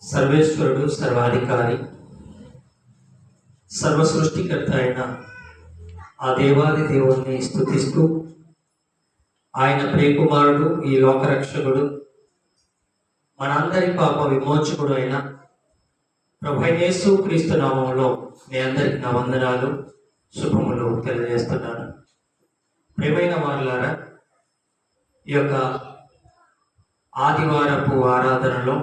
సర్వేశ్వరుడు, సర్వాధికారి, సర్వ సృష్టికర్త అయిన ఆ దేవాది దేవుణ్ణి స్తుతిస్తూ, ఆయన ప్రియకుమారుడు, ఈ లోకరక్షకుడు, మనందరి పాప విమోచకుడు అయిన ప్రభువైన యేసు క్రీస్తు నామములో మీ అందరికి నా వందనాలు, శుభములు తెలియజేస్తున్నాను. ప్రియమైన వారులారా, ఈ యొక్క ఆదివారపు ఆరాధనలో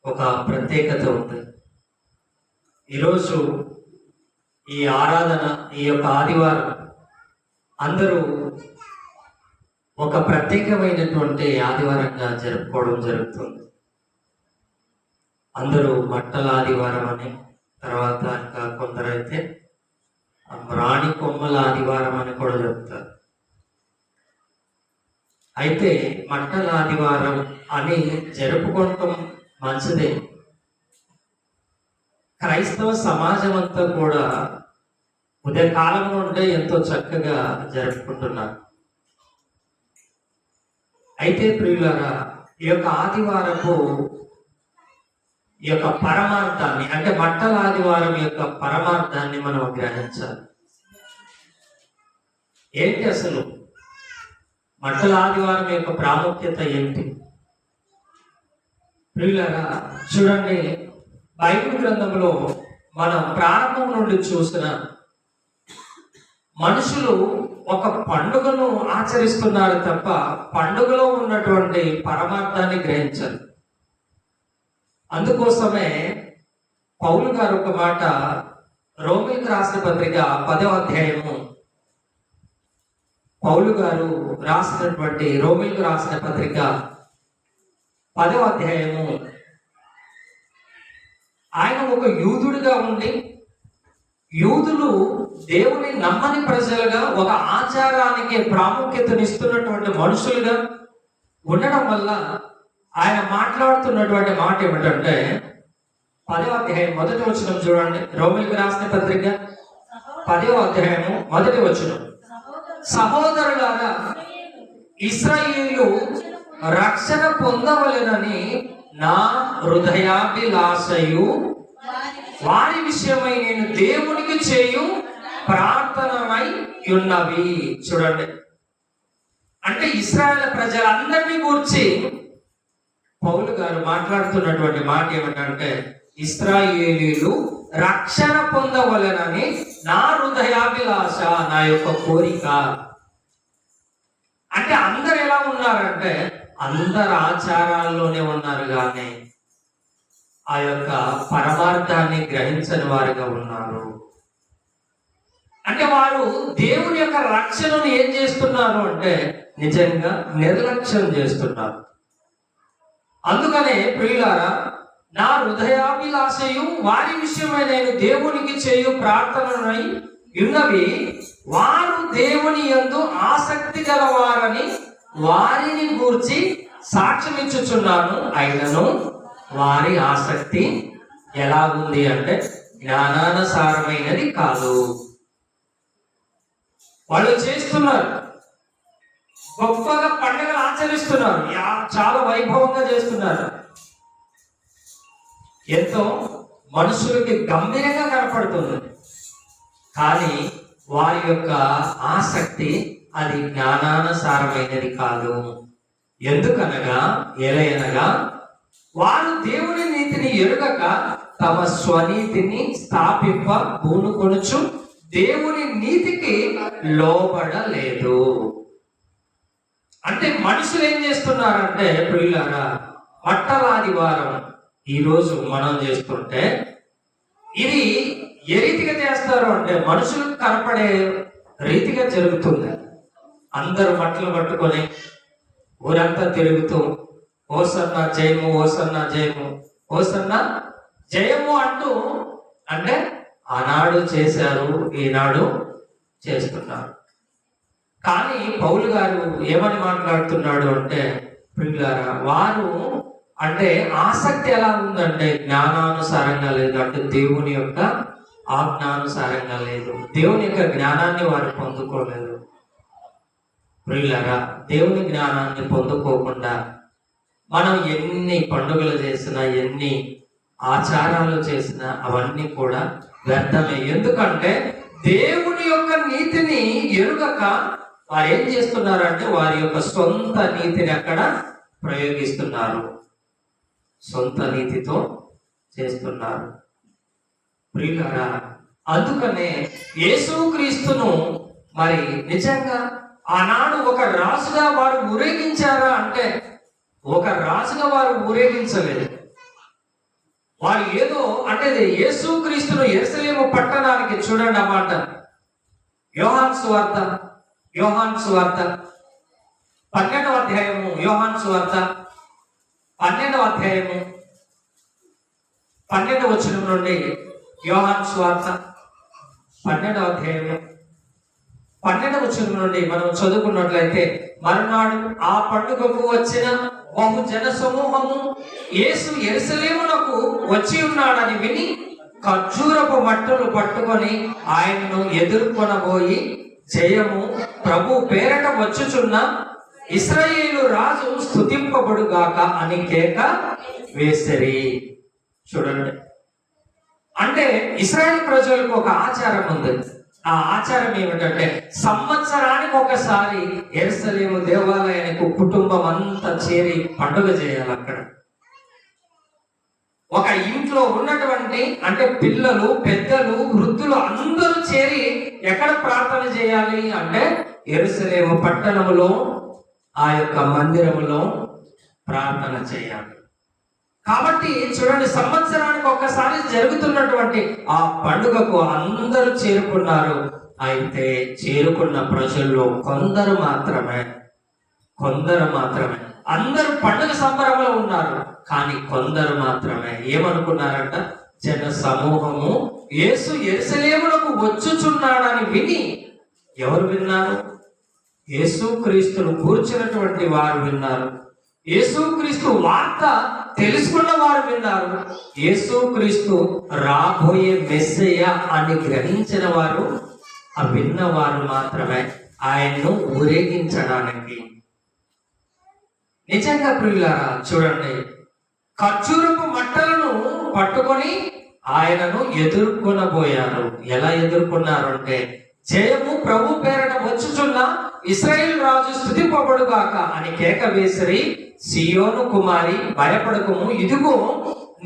ఒక ప్రత్యేకత ఉంది. ఈరోజు ఈ ఆరాధన, ఈ యొక్క ఆదివారం అందరూ ఒక ప్రత్యేకమైనటువంటి ఆదివారంగా జరుపుకోవడం జరుగుతుంది. అందరూ మట్టల ఆదివారం అని, తర్వాత ఇంకా కొందరైతే రాణి కొమ్మల ఆదివారం అని కూడా చెప్తారు. అయితే మట్టల ఆదివారం అని జరుపుకోవటం మంచిదే. క్రైస్తవ సమాజం అంతా కూడా ఉదయకాలం నుండే ఎంతో చక్కగా జరుపుకుంటున్నారు. అయితే ప్రియులారా, ఈ యొక్క ఆదివారపు ఈ యొక్క పరమార్థాన్ని, అంటే మట్టల ఆదివారం యొక్క పరమార్థాన్ని మనం గ్రహించాలి. ఏంటి అసలు మట్టల ఆదివారం యొక్క ప్రాముఖ్యత ఏంటి? ప్రియులారా, చూడండి, బైబిల్ గ్రంథంలో మనం ప్రారంభం నుండి చూసిన మనుషులు ఒక పండుగను ఆచరిస్తున్నారు తప్ప పండుగలో ఉన్నటువంటి పరమార్థాన్ని గ్రహించరు. అందుకోసమే పౌలు గారు ఒక మాట, రోమీయులకు రాసిన పత్రిక 10వ అధ్యాయము, పౌలు గారు రాసినటువంటి రోమీయులకు రాసిన పత్రిక 10వ అధ్యాయము, ఆయన ఒక యూదుడిగా ఉండి, యూదులు దేవుని నమ్మని ప్రజలుగా ఒక ఆచారానికి ప్రాముఖ్యతనిస్తున్నటువంటి మనుషులుగా ఉండడం వల్ల ఆయన మాట్లాడుతున్నటువంటి మాట ఏమిటంటే, 10వ అధ్యాయం 1వ వచనం చూడండి. రోమీయులకు రాసిన పత్రిక 10వ అధ్యాయము 1వ వచనం, సహోదరులారా, ఇశ్రాయేలు రక్షణ పొందవలెనని నా హృదయాభిలాషయు వారి విషయమై నేను దేవునికి చేయు ప్రార్థనమై ఉన్నవి. చూడండి, అంటే ఇశ్రాయేలు ప్రజలందరినీ గూర్చి పౌలు గారు మాట్లాడుతున్నటువంటి మాట ఏమిటంటే, ఇశ్రాయేలీలు రక్షణ పొందవలెనని నా హృదయాభిలాష, నా యొక్క కోరిక. అంటే అందరు ఎలా ఉన్నారంటే, అందరు ఆచారాల్లోనే ఉన్నారు, కానీ ఆ యొక్క పరమార్థాన్ని గ్రహించని వారుగా ఉన్నారు. అంటే వారు దేవుని యొక్క రక్షణను ఏం చేస్తున్నారు అంటే నిజంగా నిర్లక్ష్యం చేస్తున్నారు. అందుకనే ప్రియులారా, నా హృదయాభిలాషయు వారి విషయమై నేను దేవునికి చేయు ప్రార్థనలై ఉన్నవి, వారు దేవుని యందు ఆసక్తి గలవారని వారిని గూర్చి సాక్ష్యం ఇచ్చుచున్నాను. అయినను వారి ఆసక్తి ఎలా ఉంది అంటే జ్ఞానానుసారమైనది కాదు. వాళ్ళు చేస్తున్నారు, గొప్పగా పండుగలు ఆచరిస్తున్నారు, చాలా వైభవంగా చేస్తున్నారు, ఎంతో మనుషులకి గంభీరంగా కనపడుతుంది. కానీ వారి యొక్క ఆసక్తి అది జ్ఞానానుసారమైనది కాదు. ఎందుకనగా ఎలయనగా వారు దేవుని నీతిని ఎరుగక తమ స్వనీతిని స్థాపింప పూనుకొనుచు దేవుని నీతికి లోబడలేదు. అంటే మనుషులు ఏం చేస్తున్నారంటే ప్రియులారా, మట్టల ఆదివారం ఈరోజు మనం చేస్తుంటే ఇది ఏ రీతిగా చేస్తారు అంటే మనుషులకు కనపడే రీతిగా జరుగుతుంది. అందరూ మట్టలు పట్టుకొని ఊరంతా తిరుగుతూ ఓసన్న జయము, ఓసన్న జయము, ఓసన్న జయము అంటూ, అంటే ఆనాడు చేశారు, ఈనాడు చేస్తున్నారు. కానీ పౌలు గారు ఏమని మాట్లాడుతున్నాడు అంటే, ప్రియులారా, వారు అంటే ఆసక్తి ఎలా ఉందంటే జ్ఞానానుసారంగా లేదు, అంటే దేవుని యొక్క ఆజ్ఞానుసారంగా లేదు, దేవుని యొక్క జ్ఞానాన్ని వారు పొందుకోలేదు. ప్రియులారా, దేవుని జ్ఞానాన్ని పొందుకోకుండా మనం ఎన్ని పండుగలు చేసినా, ఎన్ని ఆచారాలు చేసిన అవన్నీ కూడా వ్యర్థమే. ఎందుకంటే దేవుని యొక్క నీతిని ఎరుగక వారు ఏం చేస్తున్నారంటే వారి యొక్క సొంత నీతిని అక్కడ ప్రయోగిస్తున్నారు, సొంత నీతితో చేస్తున్నారు. ప్రియులారా, అందుకనే యేసుక్రీస్తును మరి నిజంగా ఆనాడు ఒక రాజుగా వారు ఊరేగించారా అంటే ఒక రాజుగా వారు ఊరేగించలేదు. వారు ఏదో అంటే యేసుక్రీస్తును యెరూషలేము పట్టణానికి చూడండి అన్నమాట. యోహాను సువార్త 12వ అధ్యాయము, యోహాను సువార్త 12వ అధ్యాయము 12వ వచనం నుండి, యోహాను సువార్త 12వ అధ్యాయము 12వ వచనం నుండి మనం చదువుకున్నట్లయితే, మరునాడు ఆ పండుగకు వచ్చిన బహు జన సమూహము యేసు యెరూషలేమునకు వచ్చి ఉన్నాడని విని ఖర్జూరపు మట్టలు పట్టుకొని ఆయనను ఎదుర్కొనబోయి, జయము ప్రభు పేరట వచ్చుచున్న ఇశ్రాయేలు రాజు స్తుతింపబడుగాక అని కేక వేసిరి. చూడండి, అంటే ఇశ్రాయేల్ ప్రజలకు ఒక ఆచారం ఉంది. ఆ ఆచారం ఏమిటంటే సంవత్సరానికి ఒకసారి యెరూషలేము దేవాలయానికి కుటుంబం అంతా చేరి పండుగ చేయాలి. అక్కడ ఒక ఇంట్లో ఉన్నటువంటి అంటే పిల్లలు, పెద్దలు, వృద్ధులు అందరూ చేరి ఎక్కడ ప్రార్థన చేయాలి అంటే యెరూషలేము పట్టణములో ఆ యొక్క మందిరములో ప్రార్థన చేయాలి. కాబట్టి చూడండి, సంవత్సరానికి ఒక్కసారి జరుగుతున్నటువంటి ఆ పండుగకు అందరూ చేరుకున్నారు. అయితే చేరుకున్న ప్రజల్లో కొందరు మాత్రమే అందరూ పండుగ సంబరంలో ఉన్నారు. కానీ కొందరు మాత్రమే ఏమనుకున్నారంట, జన సమూహము యేసు యెరూషలేమునకు వచ్చుచున్నాడని విని, ఎవరు విన్నారు? యేసుక్రీస్తును కూర్చున్నటువంటి వారు విన్నారు. యేసుక్రీస్తు వార్త తెలుసుకున్న వారు విన్నారు. యేసుక్రీస్తు రాబోయే మెస్సయ్య అని గ్రహించిన వారు, ఆ విన్నవారు మాత్రమే ఆయన్ను ఊరేగించడానికి. నిజంగా ప్రియులారా చూడండి, ఖర్జూరపు మట్టలను పట్టుకొని ఆయనను ఎదుర్కొనబోయారు. ఎలా ఎదుర్కొన్నారు అంటే, జయము ప్రభు పేరట వచ్చుచున్న ఇశ్రాయేలు రాజు స్తుతింపబడుగాక అని కేక వేసిరి. సియోను కుమారి భయపడకుము, ఇదిగో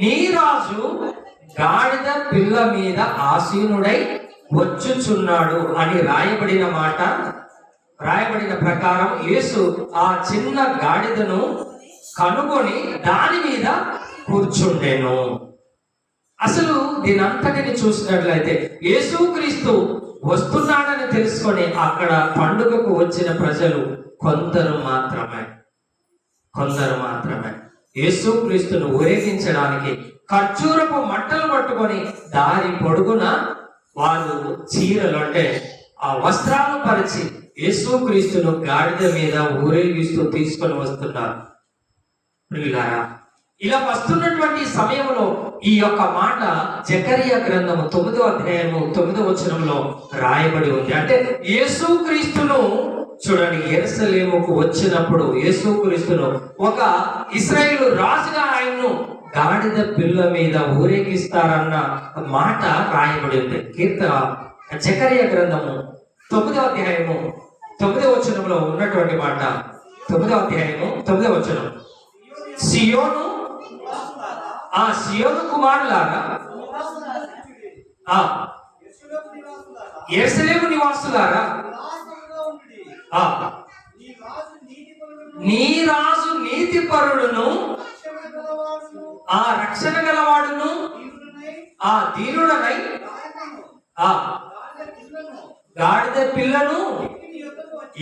నీ రాజు గాడిద పిల్ల మీద ఆసీనుడై వచ్చుచున్నాడు అని రాయబడిన ప్రకారం యేసు ఆ చిన్న గాడిదను కనుగొని దాని మీద కూర్చుండెను. అసలు దీనంతటిని చూసినట్లయితే యేసుక్రీస్తు వస్తున్నాడని తెలుసుకొని అక్కడ పండుగకు వచ్చిన ప్రజలు కొందరు మాత్రమే యేసుక్రీస్తును ఊరేగించడానికి ఖర్జూరపు మట్టలు పట్టుకొని దారి పొడుగున వాళ్ళు చీరలు అంటే ఆ వస్త్రాలు పరిచి యేసుక్రీస్తును గాడిద మీద ఊరేగిస్తూ తీసుకొని వస్తున్నారు. ప్రియులారా, ఇలా వస్తున్నటువంటి సమయంలో ఈ యొక్క మాట జకరియా గ్రంథము 9వ అధ్యాయము 9వ వచనంలో రాయబడి ఉంది. అంటే యేసుక్రీస్తును చూడండి, యెరూషలేముకు వచ్చినప్పుడు యేసుక్రీస్తును ఒక ఇశ్రాయేలు రాజుగా ఆయన్ను గాడిద పిల్ల మీద ఊరేగిస్తారన్న మాట రాయబడి ఉంది. జకరియా గ్రంథము 9వ అధ్యాయము 9వ వచనంలో ఉన్నటువంటి మాట. 9వ అధ్యాయము 9వ వచనం, సియోను కుమారులారా, యెరూషలేము నివాసులారా, నీ రాజు నీతిపరుడును ఆ రక్షణ గలవాడును ఆ దీనుడనై గాడిద పిల్లను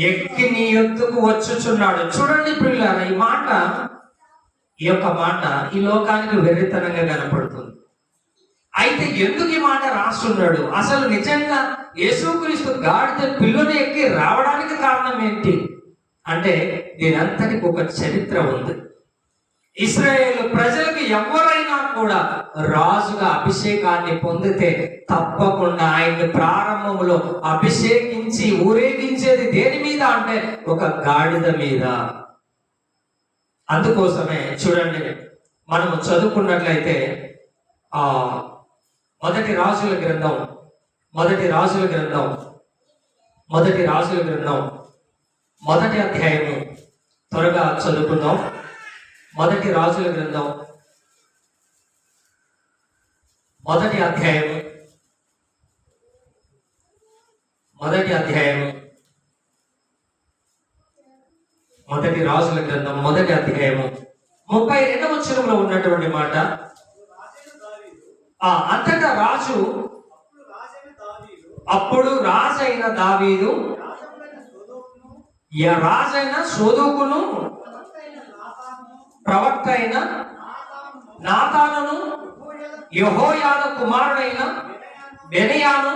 ఎక్కి నీ యొద్దకు వచ్చుచున్నాడు. చూడండి పిల్లలు, ఈ యొక్క మాట ఈ లోకానికి వెర్రితనంగా కనపడుతుంది. అయితే ఎందుకు ఈ మాట రాస్తున్నాడు? అసలు నిజంగా యేసుక్రీస్తు గాడిద పిల్లని ఎక్కి రావడానికి కారణం ఏంటి అంటే దీనంతటికి ఒక చరిత్ర ఉంది. ఇశ్రాయేలు ప్రజలకు ఎవరైనా కూడా రాజుగా అభిషేకాన్ని పొందితే తప్పకుండా ఆయన్ని ప్రారంభంలో అభిషేకించి ఊరేగించేది దేని మీద అంటే ఒక గాడిద మీద. అందుకోసమే చూడండి, మనము చదువుకున్నట్లయితే ఆ మొదటి రాజుల గ్రంథం మొదటి అధ్యాయము త్వరగా చదువుకుందాం. మొదటి రాజుల గ్రంథం మొదటి అధ్యాయము 32వ వచనంలో ఉన్నటువంటి మాట. అంతటా రాజు అప్పుడు రాజైన దావీదు రాజైన సోదోకును ప్రవక్త అయిన నాతానును యెహోయాదా కుమారుడైన బెనయాను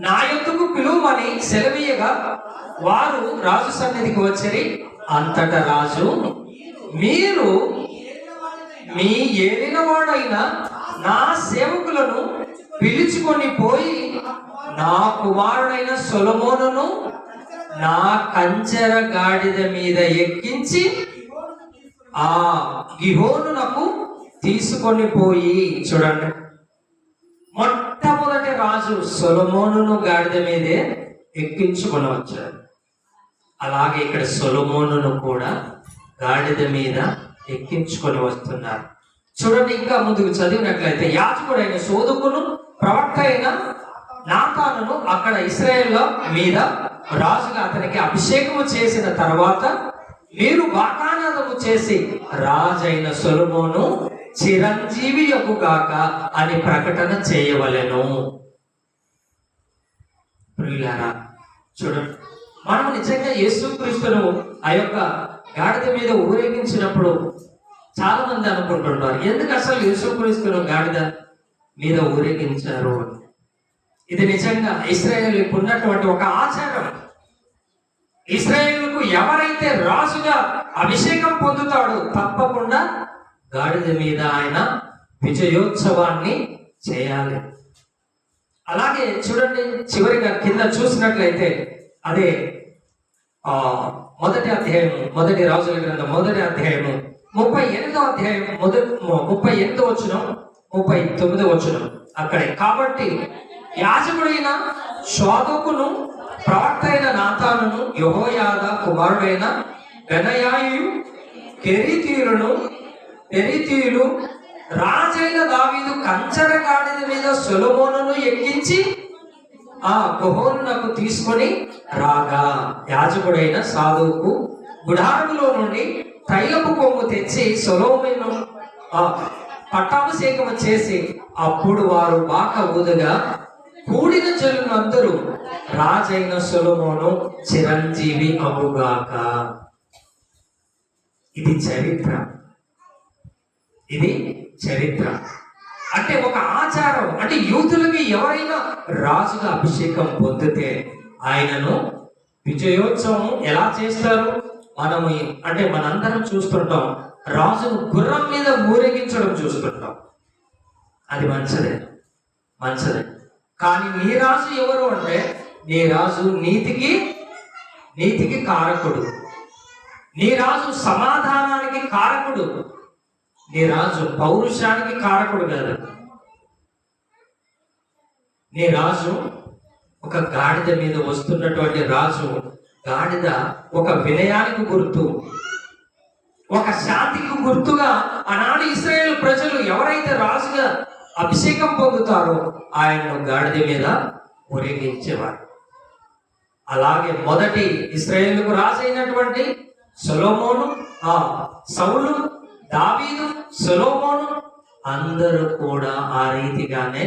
నా యొద్దకు పిలువమని సెలవీయగా వారు రాజు సన్నిధికి వచ్చి, అంతటా రాజు, మీరు మీ ఏలినవాడైన నా సేవకులను పిలుచుకొని పోయి నా కుమారుడైన సొలొమోనును నా కంచెర గాడిద మీద ఎక్కించి ఆ గిహోనునకు తీసుకొని పోయి. చూడండి, మొట్టమొదటి రాజు సొలొమోనును గాడిద మీదే ఎక్కించుకొని వచ్చారు. అలాగే ఇక్కడ సొలొమోనును కూడా గాడిద మీద ఎక్కించుకొని వస్తున్నారు. చూడండి, ఇంకా ముందుకు చదివినట్లయితే యాజకుడైన సోదకును ప్రవక్త అయిన నాతానును అక్కడ ఇశ్రాయేలు మీద రాజుగా అతనికి అభిషేకము చేసిన తర్వాత మీరు వాగ్దానము చేసి రాజైన సొలొమోను చిరంజీవి యొగుగాక అని ప్రకటన చేయవలెను. ప్రియులారా, చూడండి, మనం నిజంగా యేసుక్రీస్తును ఆ యొక్క గాడిద మీద ఊరేగించినప్పుడు చాలా మంది అనుకుంటుంటారు, ఎందుకు అసలు యేసుక్రీస్తును గాడిద మీద ఊరేగించారు అని. ఇది నిజంగా ఇశ్రాయేలుకు ఉన్నటువంటి ఒక ఆచారం. ఇశ్రాయేలుకు ఎవరైతే రాజుగా అభిషేకం పొందుతాడో తప్పకుండా గాడిద మీద ఆయన విజయోత్సవాన్ని చేయాలి. అలాగే చూడండి, చివరిగా కింద చూసినట్లయితే అదే మొదటి రాజుల గ్రంథం మొదటి అధ్యాయము 38వ అధ్యాయం 38వ వచనం 39వ వచనం అక్కడే. కాబట్టి యాజకుడైన షాదోకును ప్రవక్త అయిన నాతానును యెహోయాదా కుమారుడైన బెనయాయు కెరీతీయులు రాజైన దావీదు కంచెర గాడిద మీద సొలొమోనును ఎక్కించి ఆ గిహోనునకు తీసుకొని రాగా యాజకుడైన సాదోకు గుడారములో నుండి తైలపు కొమ్ము తెచ్చి సొలొమోను పట్టాభిషేకము చేసి అప్పుడు వారు బాక ఊదగా కూడిన జనులందరూ రాజైన సొలొమోను చిరంజీవి అగుగాక. ఇది చరిత్ర. అంటే ఒక ఆచారం. అంటే యూదులకి ఎవరైనా రాజుగా అభిషేకం పొందితే ఆయనను విజయోత్సవం ఎలా చేస్తారు? మనందరం చూస్తుంటాం, రాజును గుర్రం మీద ఊరేగించడం చూస్తుంటాం. అది మంచిదే. కానీ నీ రాజు ఎవరు అంటే, నీ రాజు నీతికి కారకుడు, నీ రాజు సమాధానానికి కారకుడు, నీ రాజు పౌరుషానికి కారకుడు కాదు. నీ రాజు ఒక గాడిద మీద వస్తున్నటువంటి రాజు. గాడిద ఒక వినయానికి గుర్తు, ఒక శాంతికి గుర్తుగా ఆనాడు ఇశ్రాయేలు ప్రజలు ఎవరైతే రాజుగా అభిషేకం పొందుతారో ఆయనను గాడిద మీద ఊరేగించేవారు. అలాగే మొదటి ఇశ్రాయేలుకు రాజు అయినటువంటి సొలొమోను, సౌలు, దావీదు, సొలొమోను అందరూ కూడా ఆ రీతిగానే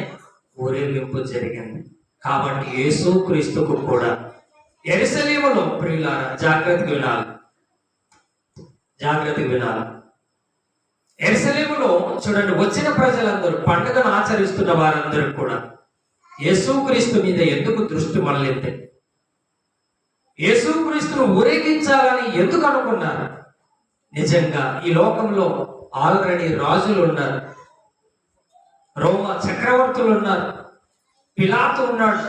ఊరేగింపు జరిగింది. కాబట్టి యేసుక్రీస్తుకు కూడా యెరూషలేములో, ప్రియులారా, జాగ్రత్తగా వినాలి. యెరూషలేములో చూడండి, వచ్చిన ప్రజలందరూ, పండుగను ఆచరిస్తున్న వారందరూ కూడా యేసుక్రీస్తు మీద ఎందుకు దృష్టి మళ్ళింది? యేసుక్రీస్తును ఊరేగించాలని ఎందుకు అనుకున్నారు? నిజంగా ఈ లోకంలో ఆల్రెడీ రాజులు ఉన్నారు, రోమా చక్రవర్తులు ఉన్నారు, పిలాతు ఉన్నాడు,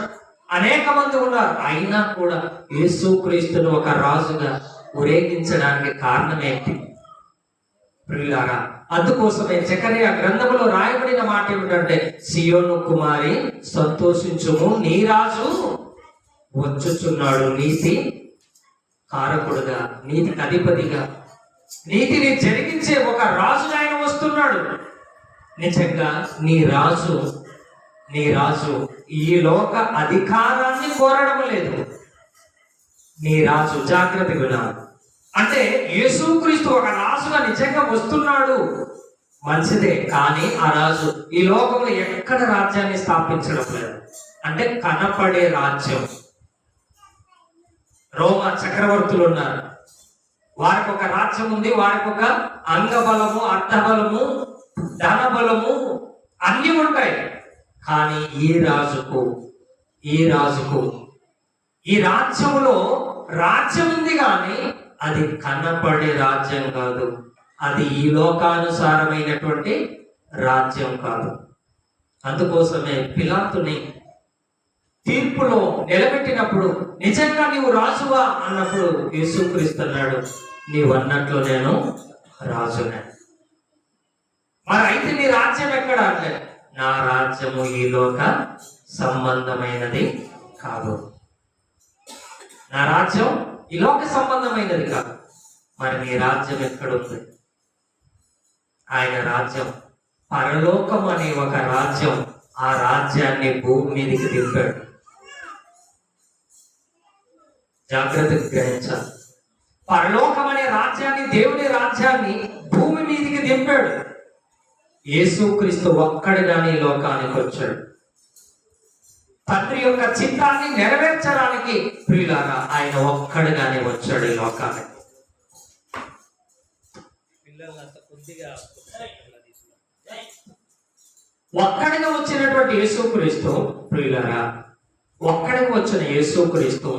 అనేక మంది ఉన్నారు. అయినా కూడా యేసుక్రీస్తును ఒక రాజుగా ఊరేగించడానికి కారణం ఏంటి? ప్రియులారా, అందుకోసమే జకర్యా గ్రంథములో రాయబడిన మాట ఏమిటంటే, సియోను కుమారి సంతోషించుము, నీ రాజు వచ్చుచున్నాడు, నీతి కారకుడుగా, నీతికి అధిపతిగా, నీతిని జరిగించే ఒక రాజు ఆయన వస్తున్నాడు. నిజంగా నీ రాజు ఈ లోక అధికారాన్ని కోరడం లేదు. నీ రాజు, జాగ్రత్త వినాలి, అంటే యేసుక్రీస్తు ఒక రాజుగా నిజంగా వస్తున్నాడు, మంచిదే. కానీ ఆ రాజు ఈ లోకంలో ఎక్కడ రాజ్యాన్ని స్థాపించడం లేదు. అంటే కనపడే రాజ్యం. రోమా చక్రవర్తులు ఉన్నారు, వారికి ఒక రాజ్యం ఉంది, వారికి ఒక అంగబలము, అర్థబలము, ధనబలము అన్ని ఉంటాయి. కానీ ఈ రాజుకు ఈ రాజ్యములో రాజ్యం ఉంది, కానీ అది కనపడే రాజ్యం కాదు, అది ఈ లోకానుసారమైనటువంటి రాజ్యం కాదు. అందుకోసమే పిలాతుని తీర్పులో నిలబెట్టినప్పుడు, నిజంగా నీవు రాజువా అన్నప్పుడు యేసుక్రీస్తు అన్నాడు, నీవన్నట్లు నేను రాజునే. మరి అయితే నీ రాజ్యం ఎక్కడ అంటే, నా రాజ్యము ఈ లోక సంబంధమైనది కాదు, నా రాజ్యం ఈ లోక సంబంధమైనది కాదు. మరి నీ రాజ్యం ఎక్కడుంది? ఆయన రాజ్యం పరలోకం అనే ఒక రాజ్యం, ఆ రాజ్యాన్ని భూమి మీదకి దింపాడు. జాగ్రత్తగా గ్రహించాలి, పరలోకం అనే రాజ్యాన్ని, దేవుని రాజ్యాన్ని భూమి మీదకి దింపాడు. యేసుక్రీస్తు ఒక్కడిగానే ఈ లోకానికి వచ్చాడు, తండ్రి యొక్క చిత్తాన్ని నెరవేర్చడానికి. ప్రియులారా, ఆయన ఒక్కడిగానే వచ్చాడు ఈ లోకానికి. ఒక్కడిగా వచ్చినటువంటి యేసుక్రీస్తు, ప్రియులారా, ఒక్కడికి వచ్చిన యేసుక్రీస్తు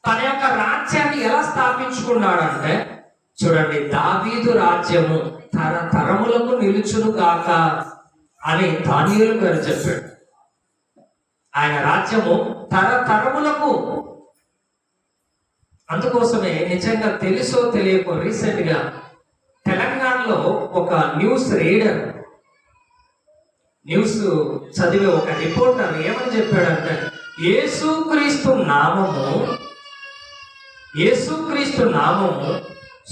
తన యొక్క రాజ్యాన్ని ఎలా స్థాపించుకున్నాడంటే, చూడండి, దావీదు రాజ్యము తరతరములకు నిలుచును గాక అని దానియేలు గారు చెప్పాడు. ఆయన రాజ్యము తరతరములకు. అందుకోసమే నిజంగా తెలుసో తెలియకో రీసెంట్ గా తెలంగాణలో ఒక న్యూస్ చదివే ఒక రిపోర్టర్ ఏమని చెప్పాడంటే, యేసుక్రీస్తు నామము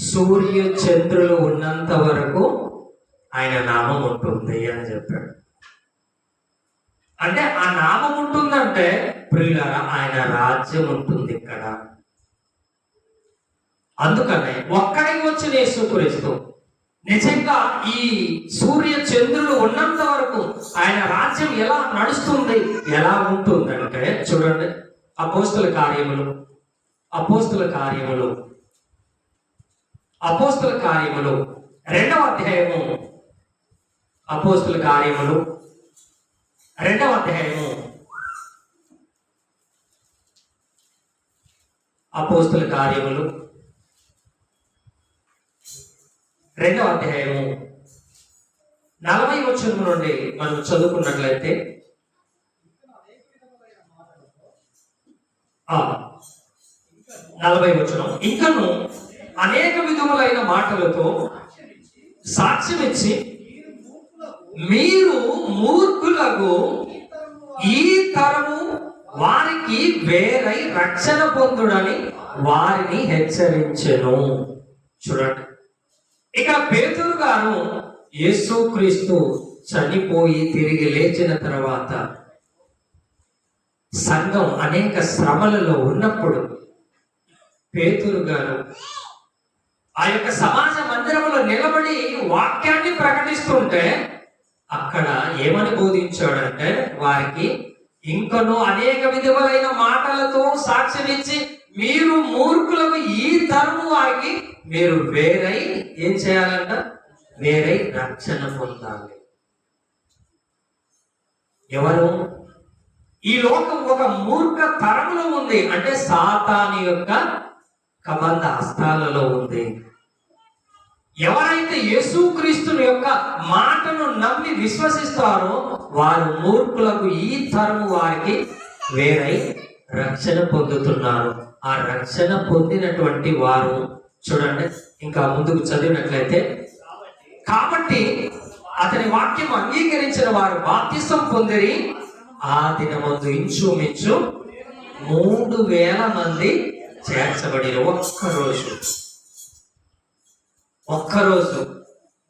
సూర్య చంద్రులు ఉన్నంత వరకు ఆయన నామం ఉంటుంది అని చెప్పాడు. అంటే ఆ నామం ఉంటుందంటే, ప్రియులారా, ఆయన రాజ్యం ఉంటుంది ఇక్కడ. అందుకనే ఒక్కడికి వచ్చిన యేసుక్రీస్తు నిజంగా ఈ సూర్య చంద్రులు ఉన్నంత వరకు ఆయన రాజ్యం ఎలా నడుస్తుంది, ఎలా ఉంటుందంటే, చూడండి, అపోస్తుల కార్యములు 2వ అధ్యాయము, అపోస్తుల కార్యములు 2వ అధ్యాయము, అపోస్తుల కార్యములు 2వ అధ్యాయము 40వ వచనం నుండి మనం చదువుకున్నట్లయితే, 40వ వచనం, ఇంకను అనేక విధములైన మాటలతో సాక్ష్యమిచ్చి మీరు మూర్ఖులకు ఈ తరము వారికి వేరై రక్షణ పొందుడని వారిని హెచ్చరించెను. చూడండి, ఇక్కడ పేతురు గారు యేసుక్రీస్తు చనిపోయి తిరిగి లేచిన తర్వాత సంఘం అనేక శ్రమలలో ఉన్నప్పుడు పేతురు గారు ఆ యొక్క సమాజ మందిరంలో నిలబడి వాక్యాన్ని ప్రకటిస్తుంటే, అక్కడ ఏమని బోధించాడంటే, వారికి ఇంకనూ అనేక విధములైన మాటలతో సాక్ష్యమిచ్చి మీరు మూర్ఖులకు ఈ తరము వారికి మీరు వేరై ఏం చేయాలంట? వేరై రక్షణ పొందాలి. ఎవరు? ఈ లోకం ఒక మూర్ఖ తరములో ఉంది, అంటే సాతాను యొక్క కబంధ హస్తాలలో ఉంది. ఎవరైతే యేసుక్రీస్తుని యొక్క మాటను నమ్మి విశ్వసిస్తారో వారు మూర్ఖులకు ఈ తరము వారికి వేరై రక్షణ పొందుతున్నారు. ఆ రక్షణ పొందినటువంటి వారు, చూడండి ఇంకా ముందుకు చదివినట్లయితే, కాబట్టి అతని వాక్యం అంగీకరించిన వారు బాప్తిసం పొందిరి. ఆ దినమందు ఇంచుమించు 3,000 మంది చేర్చబడి ఒక్కరోజు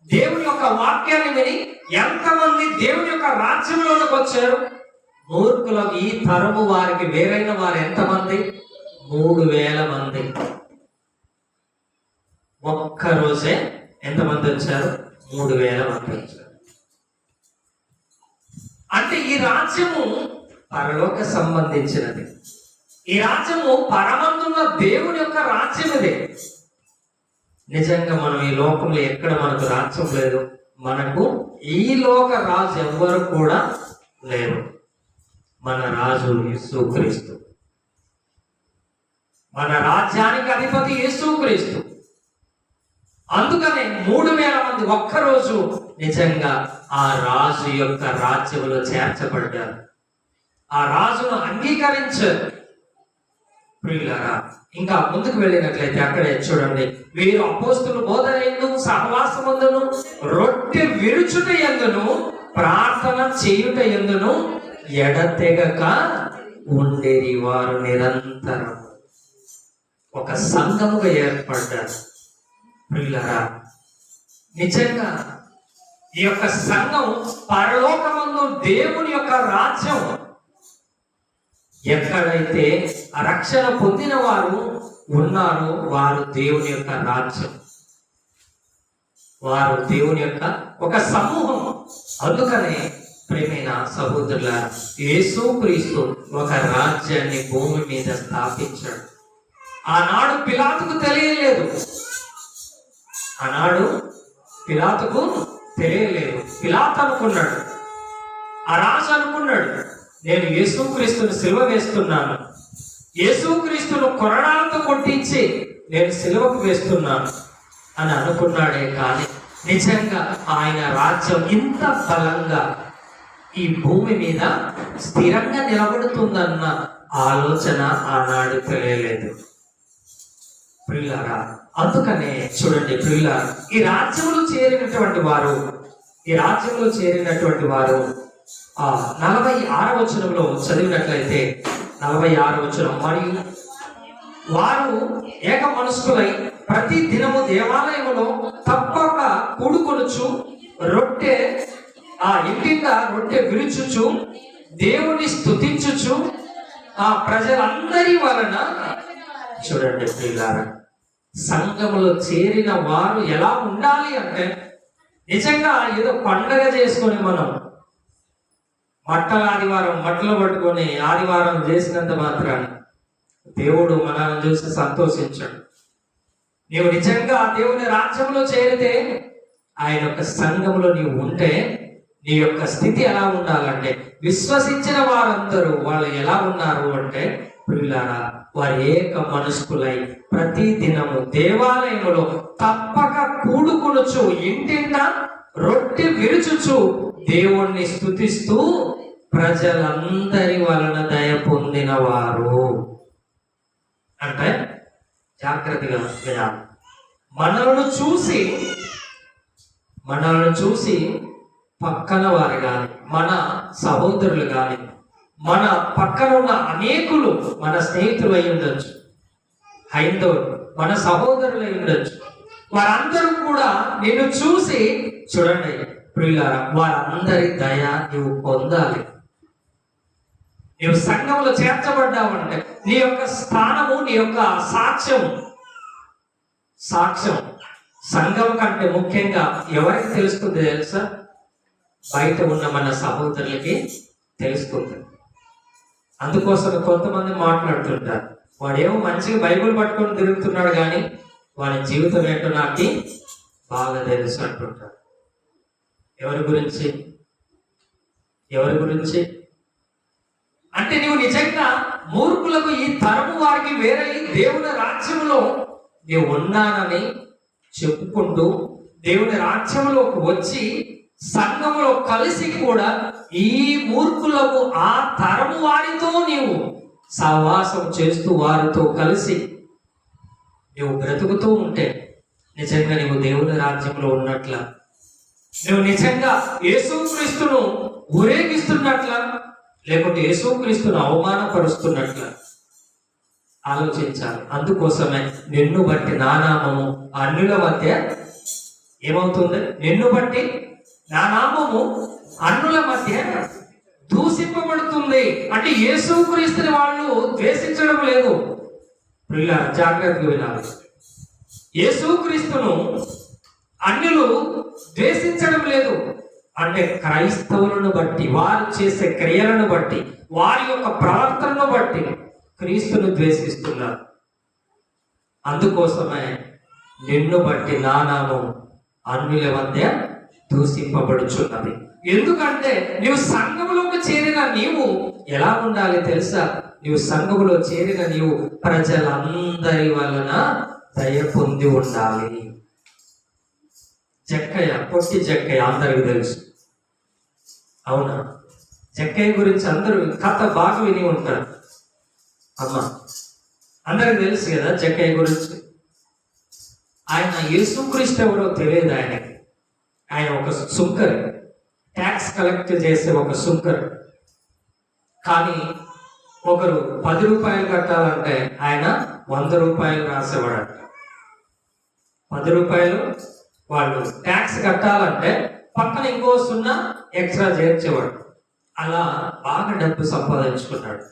దేవుని యొక్క వాక్యాన్ని విని ఎంతమంది దేవుని యొక్క రాజ్యంలోకి వచ్చారు? మూర్ఖులకు ఈ తరము వారికి వేరైన వారు ఎంతమంది? 3,000 మంది. ఒక్కరోజే ఎంతమంది వచ్చారు? 3,000 మంది వచ్చారు. అంటే ఈ రాజ్యము పరలోక సంబంధించినది. ఈ రాజ్యము పరమందున్న దేవుని యొక్క రాజ్యం ఇదే. నిజంగా మనం ఈ లోకంలో ఎక్కడ మనకు రాజ్యం లేదు. మనకు ఈ లోక రాజు ఎవ్వరు కూడా లేరు. మన రాజు యేసుక్రీస్తు. మన రాజ్యానికి అధిపతి యేసుక్రీస్తు. అందుకనే 3,000 మంది ఒక్కరోజు నిజంగా ఆ రాజు యొక్క రాజ్యంలో చేర్చబడ్డారు. ఆ రాజును అంగీకరించారు. ప్రియులారా, ఇంకా ముందుకు వెళ్ళినట్లయితే అక్కడే చూడండి, వీరు అపోస్తులు బోధన యందు సహవాసమందును రొట్టె విరుచుట యందును ప్రార్థన చేయుట యందును ఎడతెగక ఉండేది. వారు నిరంతరం ఒక సంఘముగా ఏర్పడ్డారు. ప్రియులారా, నిజంగా ఈ యొక్క సంఘం పరలోకమందు దేవుని యొక్క రాజ్యం. ఎక్కడైతే రక్షణ పొందిన వారు ఉన్నారో వారు దేవుని యొక్క రాజ్యం, వారు దేవుని యొక్క ఒక సమూహం. అందుకనే ప్రియమైన సహోదరుల, యేసుక్రీస్తు ఒక రాజ్యాన్ని భూమి మీద స్థాపించాడు. ఆనాడు పిలాతుకు తెలియలేదు. పిలాతు అనుకున్నాడు, ఆ రాజు అనుకున్నాడు, నేను యేసుక్రీస్తును సిలువ వేస్తున్నాను, యేసుక్రీస్తును కొరడాలతో కొట్టించి నేను సిలువకు వేస్తున్నాను అని అనుకున్నాడే కానీ నిజంగా ఆయన రాజ్యం ఇంత బలంగా ఈ భూమి మీద స్థిరంగా నిలబడుతుందన్న ఆలోచన ఆనాడు తెలియలేదు. ప్రియులారా, అందుకనే చూడండి ప్రియులారా, ఈ రాజ్యంలో చేరినటువంటి వారు 46వ వచనంలో చదివినట్లయితే 46వ వచనం, మరియు వారు ఏక మనస్కులై ప్రతి దినము దేవాలయములో తప్పక కూడుకొనుచు రొట్టె ఇంటిగా రొట్టె విరుచుచు దేవుని స్తుతించుచు ఆ ప్రజలందరి వలన. చూడండి ప్రియులారా, సంఘములో చేరిన వారు ఎలా ఉండాలి అంటే నిజంగా ఏదో పండగ చేసుకొని మనం ఆదివారం బట్టలు పట్టుకొని ఆదివారం చేసినంత మాత్రాన్ని దేవుడు మనల్ని చూసి సంతోషించాడు. నీవు నిజంగా దేవుని రాజ్యంలో చేరితే, ఆయన యొక్క సంఘంలో నీవు ఉంటే నీ యొక్క స్థితి ఎలా ఉండాలంటే, విశ్వసించిన వారందరూ వాళ్ళు ఎలా ఉన్నారు అంటే ప్రియులారా, వారు ఏక మనస్కులై ప్రతి దినము దేవాలయములో తప్పక కూడుకొనుచు ఇంటింట రొట్టె విరుచుచు దేవుణ్ణి స్తుతిస్తూ ప్రజలందరి వలన దయ పొందిన వారు. అంటే జాగ్రత్తగా వినాలి. మనలను చూసి పక్కన వారు కానీ, మన సహోదరులు కానీ, మన పక్కన ఉన్న అనేకులు మన స్నేహితులు అయి ఉండొచ్చు, హైందవులు మన సహోదరులు అయి ఉండొచ్చు, వారందరూ కూడా నిన్ను చూసి చూడండి ప్రియులారా, వారందరి దయ నువ్వు పొందాలి. నువ్వు సంఘంలో చేర్చబడ్డావంటే నీ యొక్క స్థానము, నీ యొక్క సాక్ష్యం సంఘం కంటే ముఖ్యంగా ఎవరికి తెలుస్తుంది తెలుసా? బయట ఉన్న మన సహోదరులకి తెలుస్తుంది. అందుకోసం కొంతమంది మాట్లాడుతుంటారు, వాడేమో మంచిగా బైబిల్ పట్టుకొని తిరుగుతున్నాడు కానీ వాడి జీవితం ఏంటో నాకు బాగా తెలుసు అంటుంటారు. ఎవరి గురించి అంటే నువ్వు నిజంగా మూర్ఖులకు ఈ తరము వారికి వేరే దేవుని రాజ్యంలో నీవు ఉన్నానని చెప్పుకుంటూ దేవుని రాజ్యంలోకి వచ్చి సంఘంలో కలిసి కూడా ఈ మూర్ఖులకు ఆ తరము వారితో నీవు సహవాసం చేస్తూ వారితో కలిసి నువ్వు బ్రతుకుతూ ఉంటే నిజంగా నీవు దేవుని రాజ్యంలో ఉన్నట్ల నువ్వు నిజంగా యేసుక్రీస్తును ఊరేగిస్తున్నట్ల, లేకుంటే యేసుక్రీస్తును అవమానపరుస్తున్నట్ల ఆలోచించాలి. అందుకోసమే నిన్ను బట్టి నా నామము అన్యుల మధ్య ఏమవుతుంది? నిన్ను బట్టి నా నామము అన్యుల మధ్య దూషింపబడుతుంది. అంటే యేసుక్రీస్తుని వాళ్ళు ద్వేషించడం లేదు. ప్రియులారా, జాగ్రత్తగా వినాలి. యేసుక్రీస్తును అన్యులు ద్వేషించడం లేదు. అంటే క్రైస్తవులను బట్టి, వారు చేసే క్రియలను బట్టి, వారి యొక్క ప్రవర్తనను బట్టి క్రీస్తును ద్వేషిస్తున్నారు. అందుకోసమే నిన్ను బట్టి నా నామం అన్యుల మధ్య దూషింపబడుచున్నది. ఎందుకంటే నీవు సంఘములోకి చేరిన నీవు ఎలా ఉండాలి తెలుసా? నీవు సంఘములో చేరిన నీవు ప్రజలందరి వలన దయ పొంది ఉండాలి. జక్కయ్య, పొట్టి జక్కయ్య అందరికి తెలుసు, అవునా? జక్కయ్య గురించి అందరూ కథ బాగా విని ఉంటారు. అమ్మా, అందరికి తెలుసు కదా జక్కయ్య గురించి. ఆయన యేసుక్రీస్తు ఎవరో తెలియదు ఆయనకి. ఆయన ఒక సుంకర్, ట్యాక్స్ కలెక్ట్ చేసే ఒక సుంకర్. కానీ ఒకరు 10 రూపాయలు కట్టాలంటే ఆయన 100 రూపాయలు రాసేవాడట. 10 రూపాయలు వాళ్ళు ట్యాక్స్ కట్టాలంటే పక్కన ఇంకో 0 ఎక్స్ట్రా చేర్చేవాడు. అలా బాగా డబ్బు సంపాదించుకున్నాడు.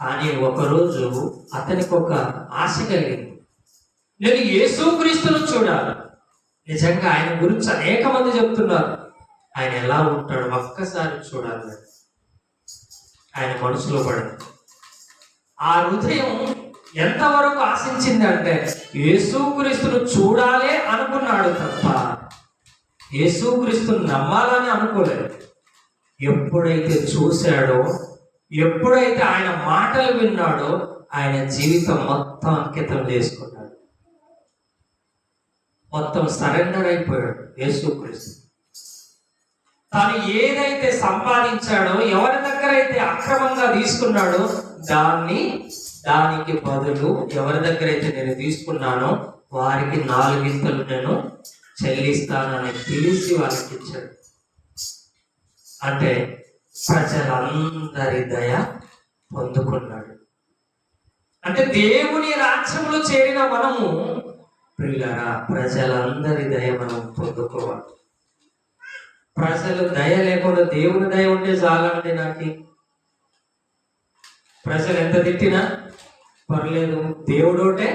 కానీ ఒకరోజు అతనికి ఒక ఆశ కలిగింది. నేను యేసుక్రీస్తును చూడాలి. నిజంగా ఆయన గురించి అనేక మంది చెప్తున్నారు. ఆయన ఎలా ఉంటాడు ఒక్కసారి చూడాలి. ఆయన మనసులో పడింది. ఆ హృదయం ఎంతవరకు ఆశించింది అంటే యేసుక్రీస్తును చూడాలే అనుకున్నాడు తప్ప యేసుక్రీస్తును నమ్మాలని అనుకోలేదు. ఎప్పుడైతే చూశాడో, ఎప్పుడైతే ఆయన మాటలు విన్నాడో, ఆయన జీవితం మొత్తం అంకితం చేసుకున్నాడు. మొత్తం సరెండర్ అయిపోయాడు యేసుక్రీస్తు. తాను ఏదైతే సంపాదించాడో, ఎవరి దగ్గర అయితే అక్రమంగా తీసుకున్నాడో దానికి బదులు ఎవరి దగ్గర అయితే నేను తీసుకున్నానో వారికి 4 నేను చెల్లిస్తానని పిలిచి వాళ్ళకి ఇచ్చాడు. అంటే ప్రజలందరి దయ పొందుకున్నాడు. అంటే దేవుని రాజ్యంలో చేరిన మనము ప్రియులారా, ప్రజలందరి దయ మనం పొందుకోవాలి. ప్రజలు దయ లేకుండా దేవుని దయ ఉంటే చాలండి. నాకు ప్రజలు ఎంత తిట్టినా పర్లేదు, దేవుడోటే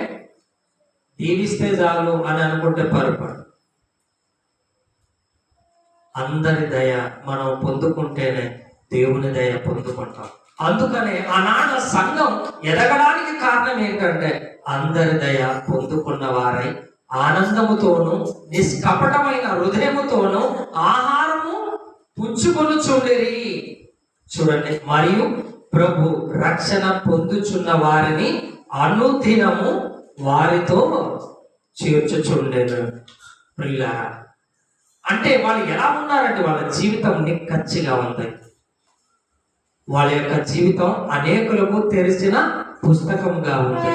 దీవిస్తే చాలు అని అనుకుంటే పొరపాటు. అందరి దయ మనం పొందుకుంటేనే దేవుని దయ పొందుకుంటాం. అందుకనే ఆనాడు సంఘం ఎదగడానికి కారణం ఏంటంటే అందరి దయ పొందుకున్న వారై ఆనందముతోను నిష్కపటమైన హృదయముతోను ఆహారము పుచ్చుకొని చూడండి. మరియు ప్రభు రక్షణ పొందుచున్న వారిని అనుదినము వారితో చేర్చుచుండెను. ప్రియులారా, అంటే వాళ్ళు ఎలా ఉన్నారంటే వాళ్ళ జీవితం నిక్కచ్చిగా ఉంది. వాళ్ళ యొక్క జీవితం అనేకులకు తెరిచిన పుస్తకంగా ఉంది.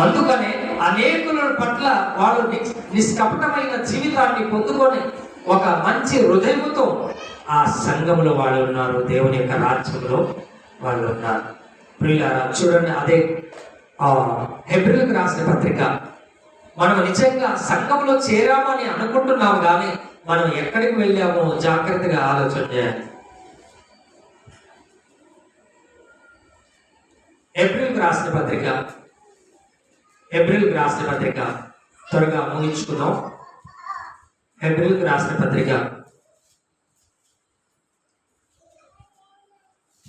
అందుకనే అనేకుల పట్ల వాళ్ళు నిష్కపటమైన జీవితాన్ని పొందుకొని ఒక మంచి హృదయముతో ఆ సంఘంలో వాళ్ళు ఉన్నారు. దేవుని యొక్క రాజ్యంలో వాళ్ళు ఉన్నారు. ప్రియులారా, చూడండి, అదే హెబ్రీయులకు రాసిన పత్రిక. మనం నిజంగా సంఘంలో చేరామని అనుకుంటున్నాం, కానీ మనం ఎక్కడికి వెళ్ళామో జాగ్రత్తగా ఆలోచన చేయాలి. హెబ్రీయులకు రాసిన పత్రిక త్వరగా ముగించుకుందాం. హెబ్రీయులకు రాసిన పత్రిక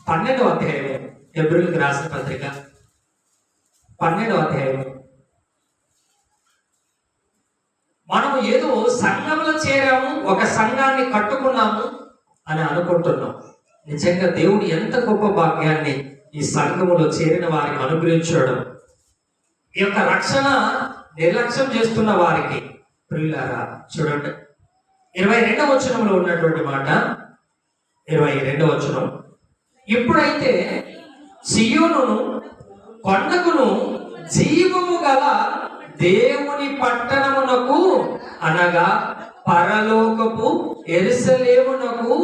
12వ అధ్యాయము. హెబ్రీయులకు రాసిన పత్రిక 12వ అధ్యాయము. మనము ఏదో సంఘంలో చేరాము, ఒక సంఘాన్ని కట్టుకున్నాము అని అనుకుంటున్నాం. నిజంగా దేవుడు ఎంత గొప్ప భాగ్యాన్ని ఈ సంఘములో చేరిన వారికి అనుగ్రహించడం. ఈ యొక్క రక్షణ నిర్లక్ష్యం చేస్తున్న వారికి ప్రియులారా, చూడండి 22వ వచనంలో ఉన్నటువంటి మాట. 22వ వచనం, ఇప్పుడైతే సియోనును కొండకును జీవము గల దేవుని పట్టణమునకు అనగా పరలోకపు యెరూషలేమునకు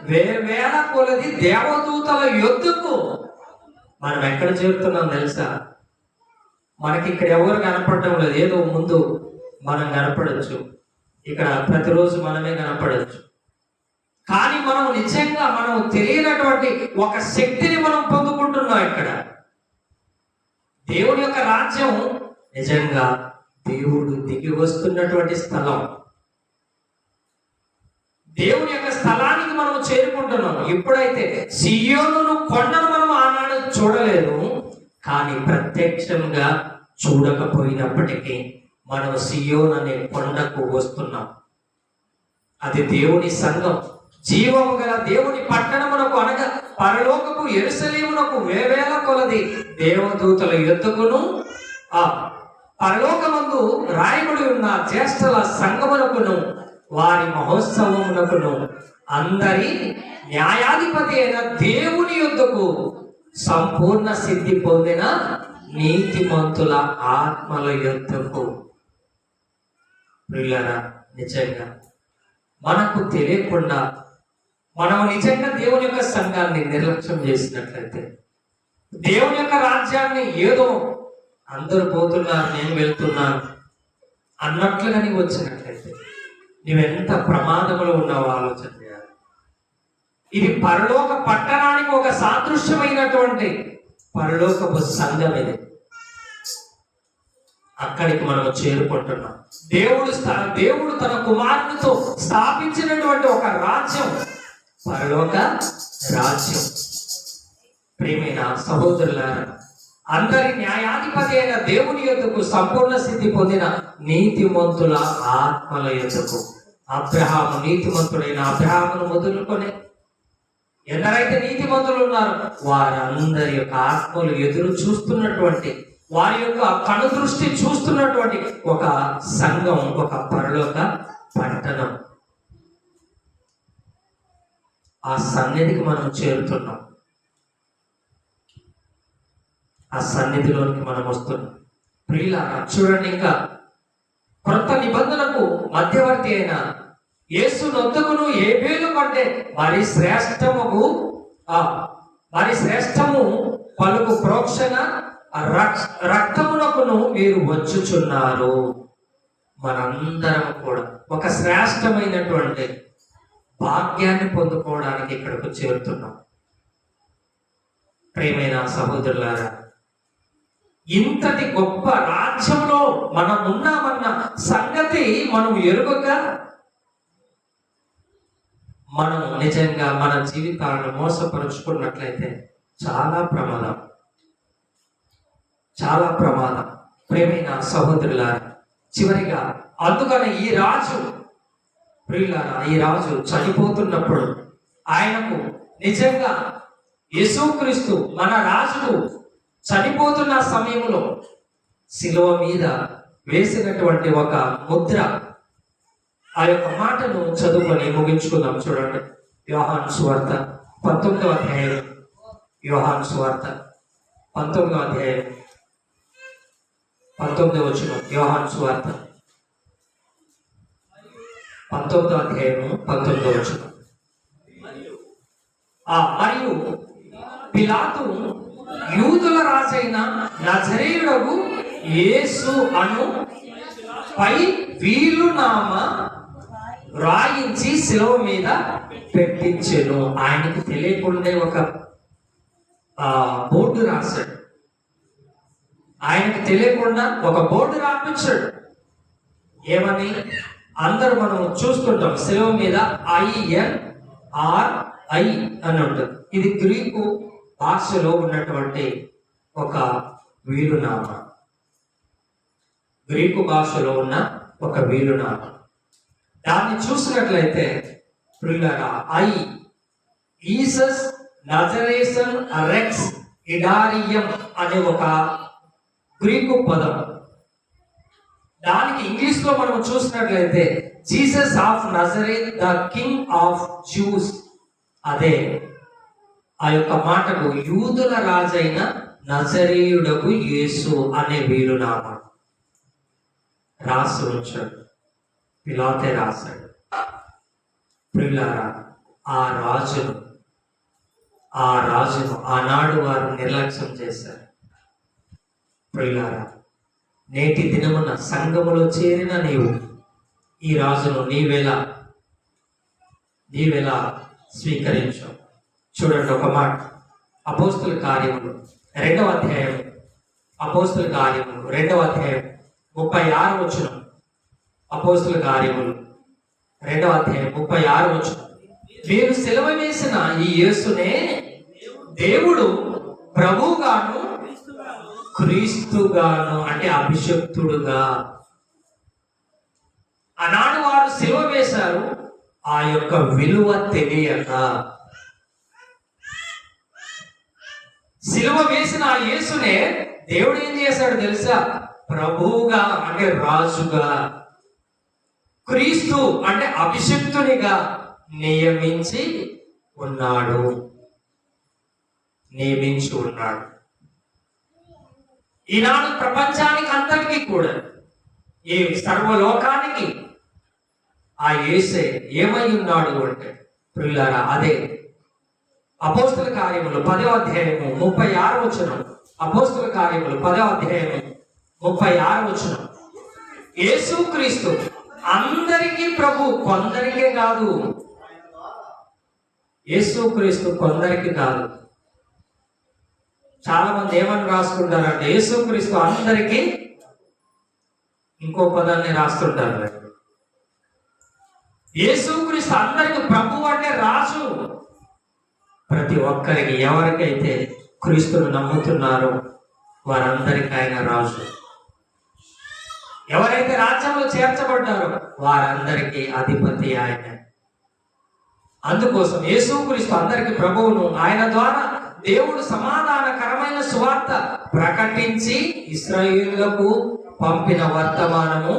వేవేల కొలది దేవదూతల యొద్దకు. మనం ఎక్కడ చేరుతున్నాం తెలుసా? మనకి ఇక్కడ ఎవరు కనపడటం లేదు. ఏదో ముందు మనం కనపడచ్చు, ఇక్కడ ప్రతిరోజు మనమే కనపడచ్చు. కానీ మనం నిజంగా మనం తెలియనటువంటి ఒక శక్తిని మనం పొందుకుంటున్నాం. ఇక్కడ దేవుడి యొక్క రాజ్యం నిజంగా దేవుడు దిగి వస్తున్నటువంటి స్థలం. దేవుని యొక్క స్థలానికి మనం చేరుకుంటున్నాం. ఇప్పుడైతే సియోను కొండను మనం ఆనాడు చూడలేదు, కానీ ప్రత్యక్షంగా చూడకపోయినప్పటికీ మనం సియోన్ అనే కొండకు వస్తున్నాం. అది దేవుని సంఘం, జీవము గల దేవుని పట్టణమునకు అనగా పరలోకపు యెరూషలేమునకు వేవేల కొలది దేవదూతల యొద్దకును ఆ పరలోకమందు రాయబడి ఉన్న జ్యేష్ఠుల సంఘమునకును వారి మహోత్సవమునకును అందరి న్యాయాధిపతి అయిన దేవుని యొద్దకు సంపూర్ణ సిద్ధి పొందిన నీతిమంతుల ఆత్మల యొద్దకు. ప్రియులారా, నిజంగా మనకు తెలియకుండా మనం నిజంగా దేవుని యొక్క సంఘాన్ని నిర్లక్ష్యం చేసినట్లయితే, దేవుని యొక్క రాజ్యాన్ని ఏదో అందరూ పోతున్నారు నేను వెళ్తున్నాను అన్నట్లుగా నీవు వచ్చినట్లయితే నువ్వెంత ప్రమాదంలో ఉన్నావో ఆలోచన చేయాలి. ఇది పరలోక పట్టణానికి ఒక సాదృశ్యమైనటువంటి పరలోకపు సంఘం. ఇది అక్కడికి మనం చేరుకుంటున్నాం. దేవుడు తన కుమారునితో స్థాపించినటువంటి ఒక రాజ్యం, పరలోక రాజ్యం. ప్రియమైన సహోదరులారా, అందరి న్యాయాధిపతి అయిన దేవుని యొద్దకు సంపూర్ణ సిద్ధి పొందిన నీతిమంతుల ఆత్మల యొద్దకు. అబ్రహాము, నీతిమంతుడైన అబ్రహామును మొదలుకొని ఎందరైతే నీతిమంతులు ఉన్నారో వారందరి యొక్క ఆత్మలు ఎదురు చూస్తున్నటువంటి, వారి యొక్క కనుదృష్టి చూస్తున్నటువంటి ఒక సంఘం, ఒక పరలోక పట్టణం. ఆ సన్నిధికి మనం చేరుతున్నాం. ఆ సన్నిధిలోనికి మనం వస్తున్నాం. ప్రియులారా, చూడండి, ఇంకా క్రొత్త నిబంధనకు మధ్యవర్తి అయిన యేసు నొద్దకును హేబేలు కంటే మరి శ్రేష్టము పలుకు ప్రోక్షణ రక్తమునకును మీరు వచ్చుచున్నారు. మనందరం కూడా ఒక శ్రేష్టమైనటువంటి భాగ్యాన్ని పొందుకోవడానికి ఇక్కడికి చేరుతున్నాం. ప్రియమైన సహోదరులారా, ఇంతటి గొప్ప రాజ్యంలో మనం ఉన్నామన్న సంగతి మనం ఎరుగగా మనం నిజంగా మన జీవితాలను మోసపరుచుకున్నట్లయితే చాలా ప్రమాదం, చాలా ప్రమాదం. ప్రియమైన సహోదరులారా, చివరిగా అందుకని ఈ రాజు, ప్రియులారా, ఈ రాజు చనిపోతున్నప్పుడు ఆయనకు నిజంగా యేసుక్రీస్తు మన రాజుకు చనిపోతున్న సమయంలో శిలువ మీద వేసినటువంటి ఒక ముద్ర, ఆ యొక్క మాటను చదువుకొని ముగించుకుందాం. చూడండి, యోహాను సువార్త 19వ అధ్యాయం, యోహాను సువార్త 19వ అధ్యాయం 19వ వచనం. యోహాను సువార్త 19వ అధ్యాయము 19వ వచనం. మరియు పిలాతు యూదుల రాజైన నజరేయుడగు యేసు అను పై వీలునామ రాయించి శిలువ మీద పెట్టించెను. ఆయనకు తెలియకుండా ఒక బోర్డు రాశాడు. ఆయనకు తెలియకుండా ఒక బోర్డు రాపించాడు. ఏమని? అందరూ మనం చూస్తుంటాం, శిలువ మీద INRI అని ఉంటుంది. ఇది గ్రీకు భాషలో ఉన్నటువంటి ఒక వీలునామ, గ్రీకు భాషలో ఉన్న ఒక వీలునామ. దాన్ని చూసినట్లయితే ప్రియులారా, ఈసస్ నజరేసన్ రెక్స్ ఇడారియం అనే ఒక గ్రీకు పదం. దానికి ఇంగ్లీష్ లో మనం చూసినట్లయితే Jesus of Nazareth the king of juice. అదే ఆ యొక్క మాటకు యూదుల రాజైన నజరేయుడకు యేసు అనే వీలునామా. రాసి ఉంచాడు. పిలాతే రాశాడు. ప్రియులారా, ఆ రాజును ఆనాడు వారు నిర్లక్ష్యం చేశారు. ప్రియులారా, నేటి దినమున సంఘములో చేరిన నీవు ఈ రాజును నీవెలా స్వీకరించావు? చూడండి ఒక మాట, అపోస్తుల కార్యములు 2వ అధ్యాయం, అపోస్తుల కార్యములు 2వ అధ్యాయం 36 వచనం. అపోస్తుల కార్యములు 2వ అధ్యాయం 36 వచనం. మీరు సిలువ వేసిన ఈ యేసునే దేవుడు ప్రభువుగాను క్రీస్తుగాను, అంటే అభిషక్తుడుగా. ఆనాడు వారు సిలువ వేశారు, ఆ యొక్క విలువ తెలియక. సిలువ వేసిన ఆ యేసునే దేవుడు ఏం చేశాడు తెలుసా? ప్రభువుగా, అంటే రాజుగా, క్రీస్తు అంటే అభిషక్తునిగా నియమించి ఉన్నాడు. ఈనాడు ప్రపంచానికి అంతటికీ కూడా, ఈ సర్వలోకానికి ఆ యేసే ఏమై ఉన్నాడు అంటే ప్రియులారా, అదే అపోస్తుల కార్యములు 10వ అధ్యాయము 36 వచనం. అపోస్తుల కార్యములు 10వ అధ్యాయము 36 వచనం. యేసుక్రీస్తు అందరికీ ప్రభు, కొందరికే కాదు. యేసుక్రీస్తు కొందరికి కాదు. చాలా మంది ఏమని రాసుకుంటారంటే యేసుక్రీస్తు అందరికీ, ఇంకో పదాన్ని రాస్తుంటారు. యేసుక్రీస్తు అందరికి ప్రభు అంటే రాజు. ప్రతి ఒక్కరికి, ఎవరికైతే క్రీస్తును నమ్ముతున్నారో వారందరికీ ఆయన రాజు. ఎవరైతే రాజ్యంలో చేర్చబడ్డారో వారందరికీ అధిపతి ఆయన. అందుకోసం యేసుక్రీస్తు అందరికి ప్రభువును, ఆయన ద్వారా దేవుడు సమాధానకరమైన సువార్త ప్రకటించి ఇశ్రాయేలులకు పంపిన వర్తమానము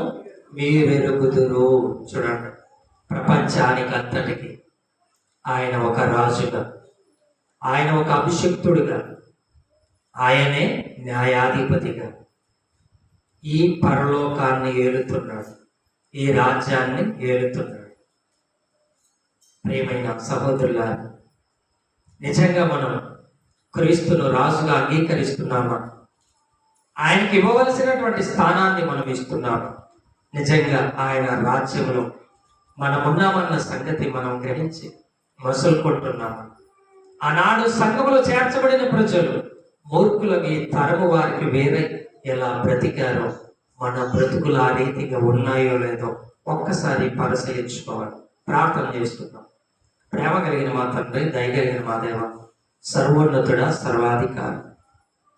మీరెరుగుదురు. చూడండి, ప్రపంచానికి అంతటికి ఆయన ఒక రాజుగా, ఆయన ఒక అభిషక్తుడుగా, ఆయనే న్యాయాధిపతిగా ఈ పరలోకాన్ని ఏలుతున్నాడు, ఈ రాజ్యాన్ని ఏలుతున్నాడు. ప్రియమైన సహోదరులారా, నిజంగా మనం క్రీస్తును రాజుగా అంగీకరిస్తున్నామా? ఆయనకి ఇవ్వవలసినటువంటి స్థానాన్ని మనం ఇస్తున్నామా? నిజంగా ఆయన రాజ్యంలో మనమున్నామన్న సంగతి మనం గ్రహించి మసులుకుంటున్నామా? ఆనాడు సంఘములో చేర్చబడిన ప్రజలు మూర్ఖులకి, తరము వారికి వేరే ఎలా బ్రతికారో మన బ్రతుకులు ఆ రీతిగా ఉన్నాయో లేదో ఒక్కసారి పరిశీలించుకోవాలి. ప్రార్థన చేస్తున్నాం. ప్రేమ కలిగిన మా తండ్రి, దయగలిగిన మా దేవ, సర్వోన్నతుడ, సర్వాధికారి,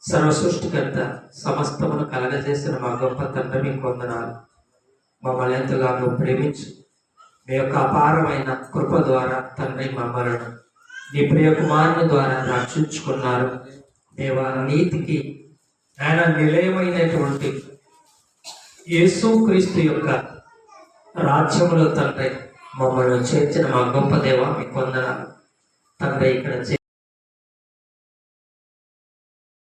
సర్వ సృష్టికర్త, సమస్తమును కలగజేసిన మా గొప్ప తండ్రి, మీకు వందనాలు. మమ్మల్ని ఎంతగానో ప్రేమించి మీ యొక్క అపారమైన కృప ద్వారా తండ్రి మమ్మలను నీ ప్రియ కుమారుని ద్వారా రక్షించుకున్నారు. దేవా, నీతికి ఆయన నిలయమైనటువంటి యేసుక్రీస్తు యొక్క రాజ్యములో తండ్రి మమ్మల్ని చేర్చిన మా గొప్ప దేవ, మీకు వందనాలు తండ్రి. ఇక్కడ